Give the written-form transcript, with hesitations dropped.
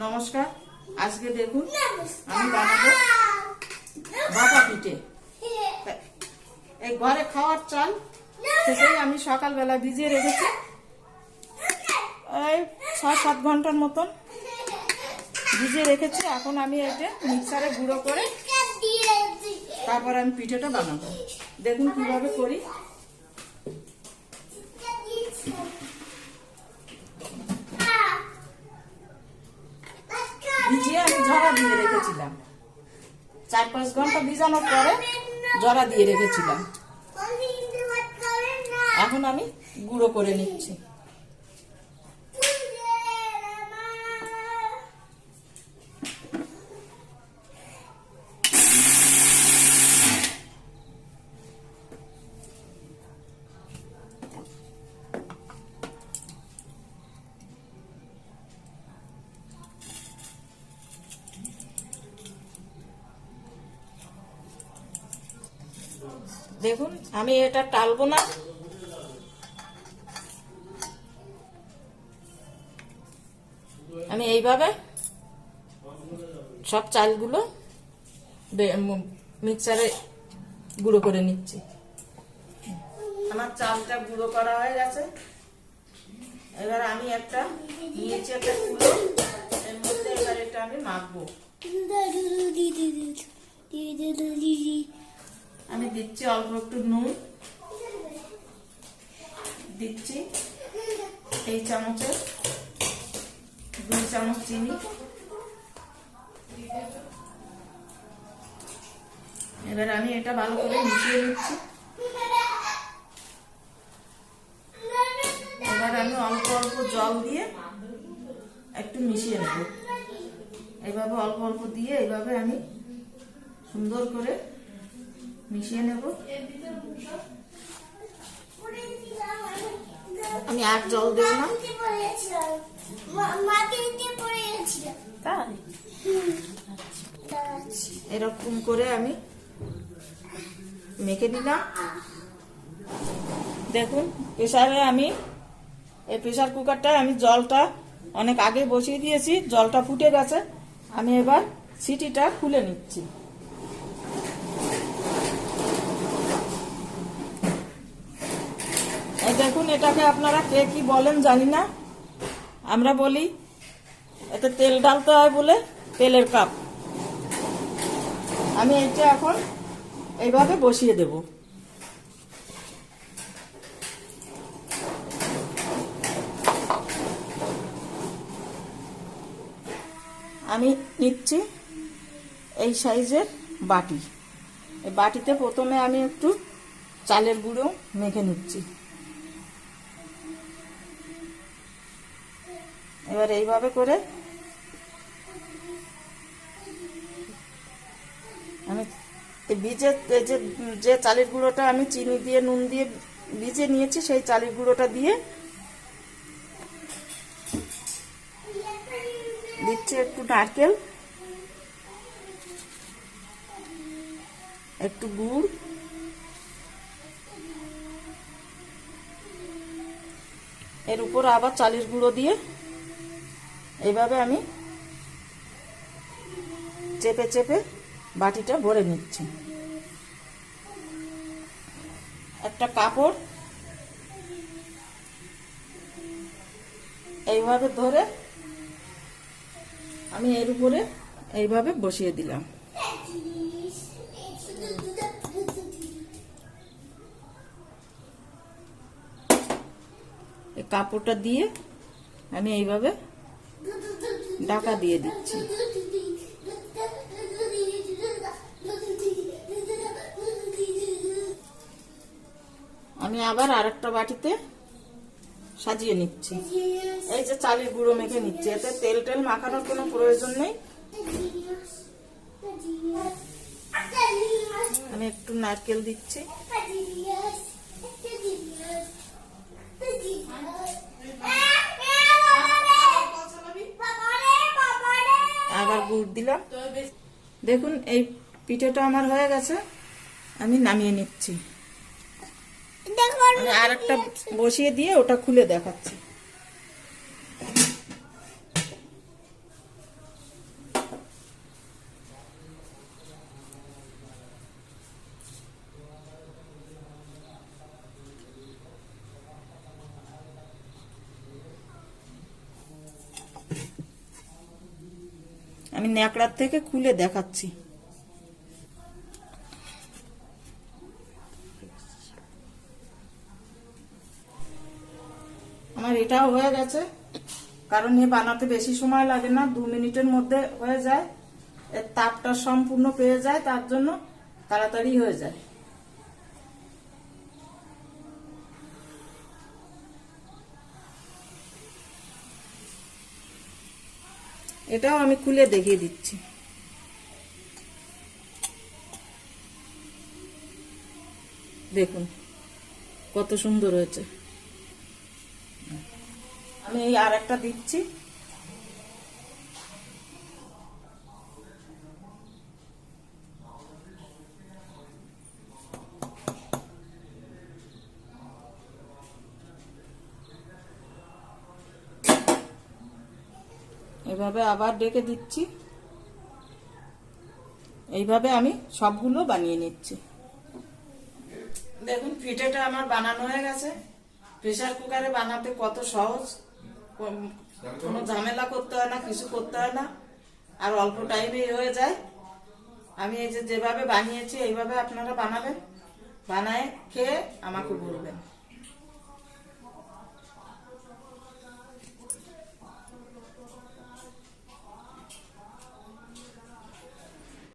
নমস্কার। আজকে দেখুন আমি বানাবো ভাপা পিঠে। এই ঘরে খাওয়ার চাল থেকেই আমি সকালবেলা ভিজিয়ে রেখেছি, এই ৬-৭ ঘন্টার মতন ভিজিয়ে রেখেছি। এখন আমি এটা মিক্সারে গুঁড়ো করে তারপর আমি পিঠেটা বানাবো। দেখুন কিভাবে করি। ভিজিয়ে আমি ঝরা দিয়ে রেখেছিলাম, ৪-৫ ঘন্টা ভিজানোর পরে জরা দিয়ে রেখেছিলাম। এখন আমি গুঁড়ো করে নিচ্ছি। দেখুন আমি এটা টালবো না, আমি এইভাবে সব চালগুলো মিক্সারে গুঁড়ো করে নিচ্ছি। আমার চালটা গুঁড়ো করা হয়ে গেছে। এবার আমি একটা নিয়েছি একটা কুলো, এর মধ্যে এবার এটা আমি মাখবো। আমি দিচ্ছি অল্প একটু নুন, দিচ্ছি এই চামচে 2 চামচ চিনি, এবার আমি এটা ভালো করে মিশিয়ে নিচ্ছি। এবার আমি অল্প অল্প জল দিয়ে একটু মিশিয়ে নেব। এইভাবে অল্প অল্প দিয়ে এইভাবে আমি সুন্দর করে মিশিয়ে নেব। আমি আর জল দেব না, এরকম করে আমি মেখে নিলাম। দেখুন প্রেসারে আমি এই প্রেসার কুকারটায় আমি জলটা অনেক আগে বসিয়ে দিয়েছি, জলটা ফুটে গেছে। আমি এবার সিটিটা খুলে নিচ্ছি। দেখুন এটাকে আপনারা কে কি বলেন জানি না, আমরা বলি এতে তেল ঢালতে হয় বলে তেলের কাপ। আমি এইটা এখন এইভাবে বসিয়ে দেব। আমি নিচ্ছি এই সাইজের বাটি। এই বাটিতে প্রথমে আমি একটু চালের গুঁড়ো মেখে নিচ্ছি। এবার এইভাবে করে আমি যে চালের গুঁড়োটা আমি চিনি দিয়ে নুন দিয়ে ভিজে নিয়েছি, সেই চালের গুঁড়োটা দিয়ে দিচ্ছি একটু নারকেল, একটু গুড়, এর উপর আবার চালের গুঁড়ো দিয়ে এইভাবে আমি চেপে চেপে বাটিটা ভরে নিচ্ছি। একটা কাপড় এইভাবে ধরে আমি এর উপরে এইভাবে বসিয়ে দিলাম। এই কাপড়টা দিয়ে আমি এইভাবে ঢাকা দিয়ে দিচ্ছি। আমি আবার আরেকটা বাটিতে সাজিয়ে নিচ্ছি। এই যে চালের গুঁড়ো মেখে নিচ্ছি, এতে তেল টেল মাখানোর কোনো প্রয়োজন নেই। আমি একটু নারকেল দিচ্ছি, আবার গুড় দিলাম। দেখুন এই পিঠেটা আমার হয়ে গেছে, আমি নামিয়ে নিচ্ছি। আমি আর একটা বসিয়ে দিয়ে ওটা খুলে দেখাচ্ছি। আমি ন্যাকড়ার থেকে খুলে দেখাচ্ছি। আমার এটাও হয়ে গেছে, কারণ এ বানাতে বেশি সময় লাগে না, 2 মিনিটের মধ্যে হয়ে যায়। এর তাপটা সম্পূর্ণ পেয়ে যায়, তার জন্য তাড়াতাড়ি হয়ে যায়। এটাও আমি খুলে দেখিয়ে দিচ্ছি। দেখুন কত সুন্দর হয়েছে। আমি এই আর একটা দিচ্ছি। এভাবে আবার ডেকে দিচ্ছি। এইভাবে আমি সবগুলো বানিয়ে নিচ্ছি। দেখুন পিঠেটা আমার বানানো হয়ে গেছে। প্রেসার কুকারে বানাতে কত সহজ, কোনো ঝামেলা করতে হয় না, কিছু করতে হয় না, আর অল্প টাইমেই হয়ে যায়। আমি এই যেভাবে বানিয়েছি এইভাবে আপনারা বানাবেন, বানায় খেয়ে আমাকে বলবেন।